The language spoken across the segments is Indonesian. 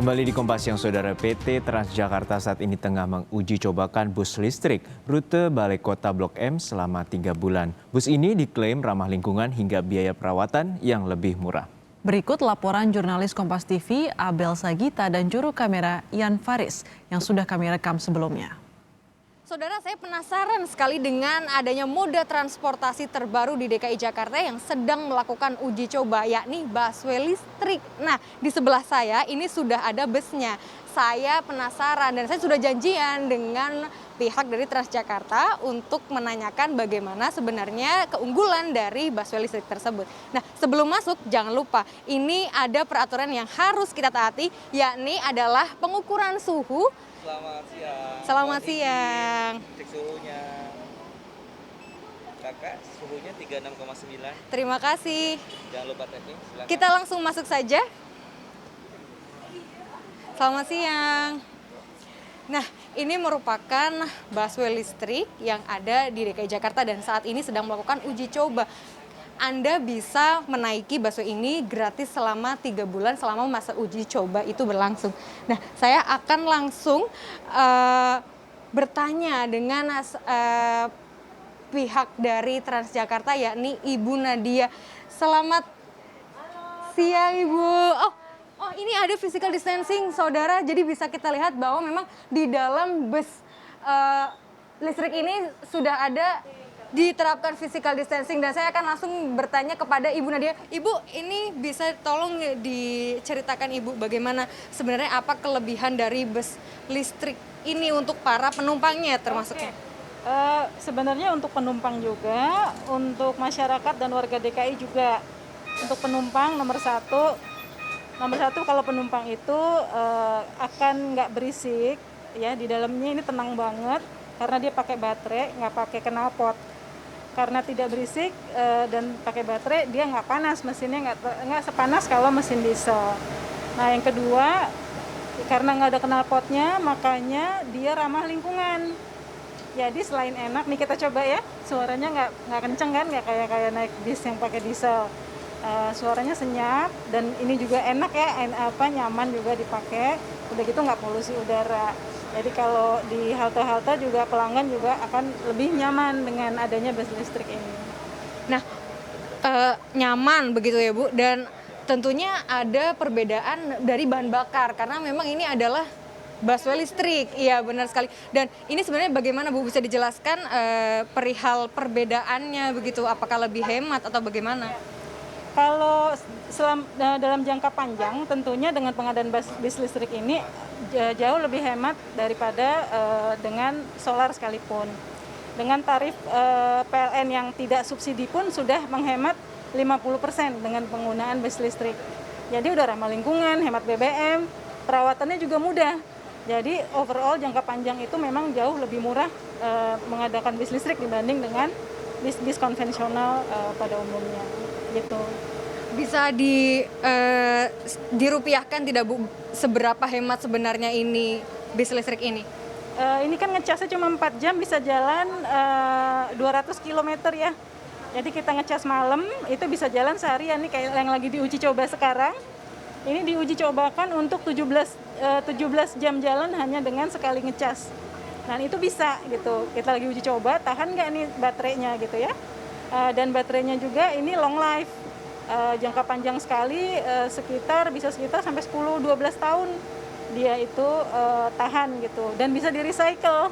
Kembali di Kompas Siang, Saudara. PT Transjakarta saat ini tengah menguji cobakan bus listrik rute Balai Kota Blok M selama 3 bulan. Bus ini diklaim ramah lingkungan hingga biaya perawatan yang lebih murah. Berikut laporan jurnalis Kompas TV Abel Sagita dan juru kamera Ian Faris yang sudah kami rekam sebelumnya. Saudara, saya penasaran sekali dengan adanya moda transportasi terbaru di DKI Jakarta yang sedang melakukan uji coba, yakni busway listrik. Nah, di sebelah saya ini sudah ada busnya. Saya penasaran dan saya sudah janjian dengan pihak dari Transjakarta untuk menanyakan bagaimana sebenarnya keunggulan dari busway listrik tersebut. Nah, sebelum masuk jangan lupa ini ada peraturan yang harus kita taati, yakni adalah pengukuran suhu. Selamat siang. Selamat siang. Cek suhunya. Kakak, suhunya 36,9. Terima kasih. Jangan lupa tapping, silakan. Kita langsung masuk saja. Selamat siang. Nah, ini merupakan busway listrik yang ada di DKI Jakarta dan saat ini sedang melakukan uji coba. Anda bisa menaiki busway ini gratis selama 3 bulan selama masa uji coba itu berlangsung. Nah, saya akan langsung bertanya dengan pihak dari Transjakarta, yakni Ibu Nadia. Selamat siang, Ibu. Oh, ini ada physical distancing, Saudara. Jadi bisa kita lihat bahwa memang di dalam bus listrik ini sudah ada diterapkan physical distancing dan saya akan langsung bertanya kepada Ibu Nadia. Ibu, ini bisa tolong diceritakan Ibu bagaimana sebenarnya apa kelebihan dari bus listrik ini untuk para penumpangnya termasuknya? Sebenarnya untuk penumpang juga, untuk masyarakat dan warga DKI juga. Untuk penumpang nomor satu kalau penumpang itu akan nggak berisik, ya di dalamnya ini tenang banget karena dia pakai baterai, nggak pakai knalpot. Karena tidak berisik dan pakai baterai, dia nggak panas, mesinnya nggak sepanas kalau mesin diesel. Nah, yang kedua, karena nggak ada knalpotnya, makanya dia ramah lingkungan. Jadi selain enak, nih kita coba ya, suaranya nggak kenceng kan, nggak kayak naik bis yang pakai diesel. Suaranya senyap dan ini juga enak ya, nyaman juga dipakai. Udah gitu nggak polusi udara. Jadi kalau di halte-halte juga pelanggan juga akan lebih nyaman dengan adanya bus listrik ini. Nah, nyaman begitu ya Bu, dan tentunya ada perbedaan dari bahan bakar karena memang ini adalah busway listrik. Iya, benar sekali. Dan ini sebenarnya bagaimana Bu, bisa dijelaskan perihal perbedaannya begitu, apakah lebih hemat atau bagaimana? Kalau dalam jangka panjang tentunya dengan pengadaan bis listrik ini jauh lebih hemat daripada dengan solar sekalipun. Dengan tarif PLN yang tidak subsidi pun sudah menghemat 50% dengan penggunaan bis listrik. Jadi udah ramah lingkungan, hemat BBM, perawatannya juga mudah. Jadi overall jangka panjang itu memang jauh lebih murah mengadakan bis listrik dibanding dengan bis konvensional pada umumnya. Gitu. Bisa dirupiahkan tidak Bu, seberapa hemat sebenarnya ini bis listrik ini? Ini kan ngecasnya cuma 4 jam bisa jalan 200 km ya. Jadi kita ngecas malam itu bisa jalan seharian nih kayak yang lagi diuji coba sekarang. Ini diuji cobakan untuk 17 jam jalan hanya dengan sekali ngecas. Nah, itu bisa gitu. Kita lagi uji coba, tahan nggak nih baterainya gitu ya. Dan baterainya juga ini long life, jangka panjang sekali, bisa sekitar sampai 10-12 tahun dia itu tahan gitu dan bisa di recycle.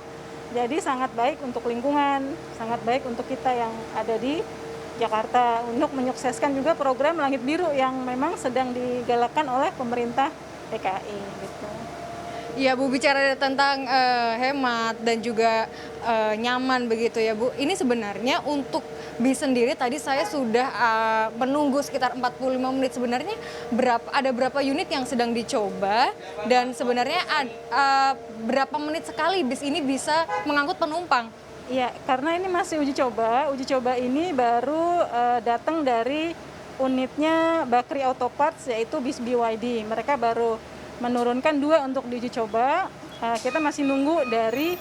Jadi sangat baik untuk lingkungan, sangat baik untuk kita yang ada di Jakarta untuk menyukseskan juga program Langit Biru yang memang sedang digalakkan oleh pemerintah DKI gitu. Ya Bu, bicara tentang hemat dan juga nyaman begitu ya Bu. Ini sebenarnya untuk bis sendiri tadi saya sudah menunggu sekitar 45 menit. Sebenarnya ada berapa unit yang sedang dicoba dan sebenarnya berapa menit sekali bis ini bisa mengangkut penumpang? Iya, karena ini masih uji coba. Uji coba ini baru datang dari unitnya Bakri Auto Parts yaitu bis BYD. Mereka baru menurunkan 2 untuk diuji coba. Kita masih nunggu dari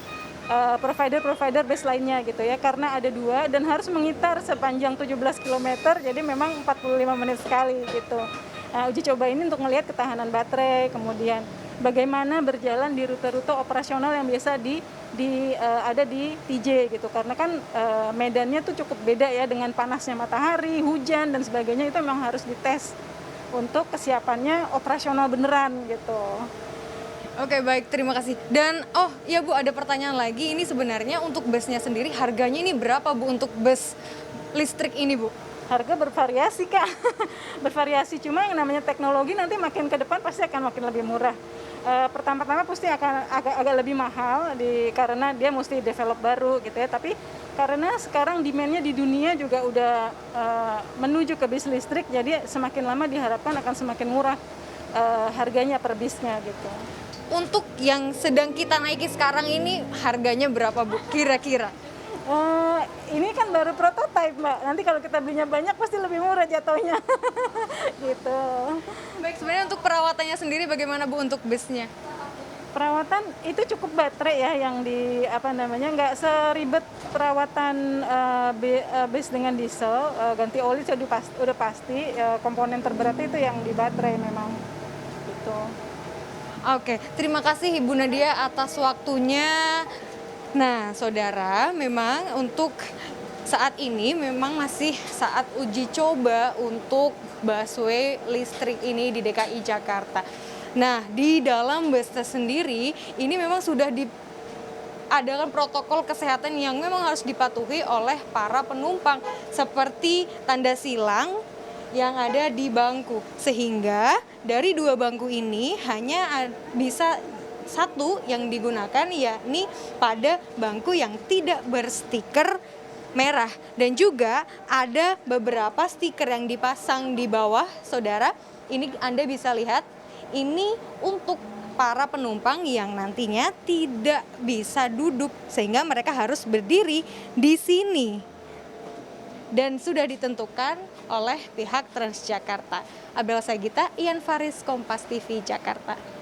provider bus lainnya gitu ya, karena ada 2 dan harus mengitar sepanjang 17 km, jadi memang 45 menit sekali gitu. Uji coba ini untuk melihat ketahanan baterai, kemudian bagaimana berjalan di rute-rute operasional yang biasa ada di TJ gitu. Karena kan medannya tuh cukup beda ya, dengan panasnya matahari, hujan dan sebagainya, itu memang harus dites untuk kesiapannya operasional beneran gitu. Oke, baik, terima kasih. Dan oh iya Bu, ada pertanyaan lagi. Ini sebenarnya untuk busnya sendiri harganya ini berapa Bu untuk bus listrik ini Bu? Harga bervariasi Kak, bervariasi, cuma yang namanya teknologi nanti makin ke depan pasti akan makin lebih murah. Pertama-tama pasti akan agak lebih mahal karena dia mesti develop baru gitu ya, tapi karena sekarang demand-nya di dunia juga udah menuju ke bis listrik, jadi semakin lama diharapkan akan semakin murah harganya per bisnya gitu. Untuk yang sedang kita naiki sekarang ini harganya berapa Bu kira-kira? Ini kan baru prototipe Mbak, nanti kalau kita belinya banyak pasti lebih murah jatuhnya. Gitu. Baik, sebenarnya untuk perawatannya sendiri bagaimana Bu untuk busnya? Perawatan itu cukup baterai ya, yang nggak seribet perawatan bis dengan diesel. Ganti oli udah pasti, komponen terberatnya itu yang di baterai memang gitu. Oke, terima kasih Ibu Nadia atas waktunya. Nah, saudara, memang untuk saat ini memang masih saat uji coba untuk busway listrik ini di DKI Jakarta. Nah, di dalam busnya sendiri ini memang sudah diadakan protokol kesehatan yang memang harus dipatuhi oleh para penumpang, seperti tanda silang yang ada di bangku, sehingga dari 2 bangku ini hanya bisa satu yang digunakan, yakni pada bangku yang tidak berstiker merah, dan juga ada beberapa stiker yang dipasang di bawah. Saudara, ini Anda bisa lihat, ini untuk para penumpang yang nantinya tidak bisa duduk sehingga mereka harus berdiri di sini, dan sudah ditentukan oleh pihak Transjakarta. Abel Sagita, Ian Faris, Kompas TV, Jakarta.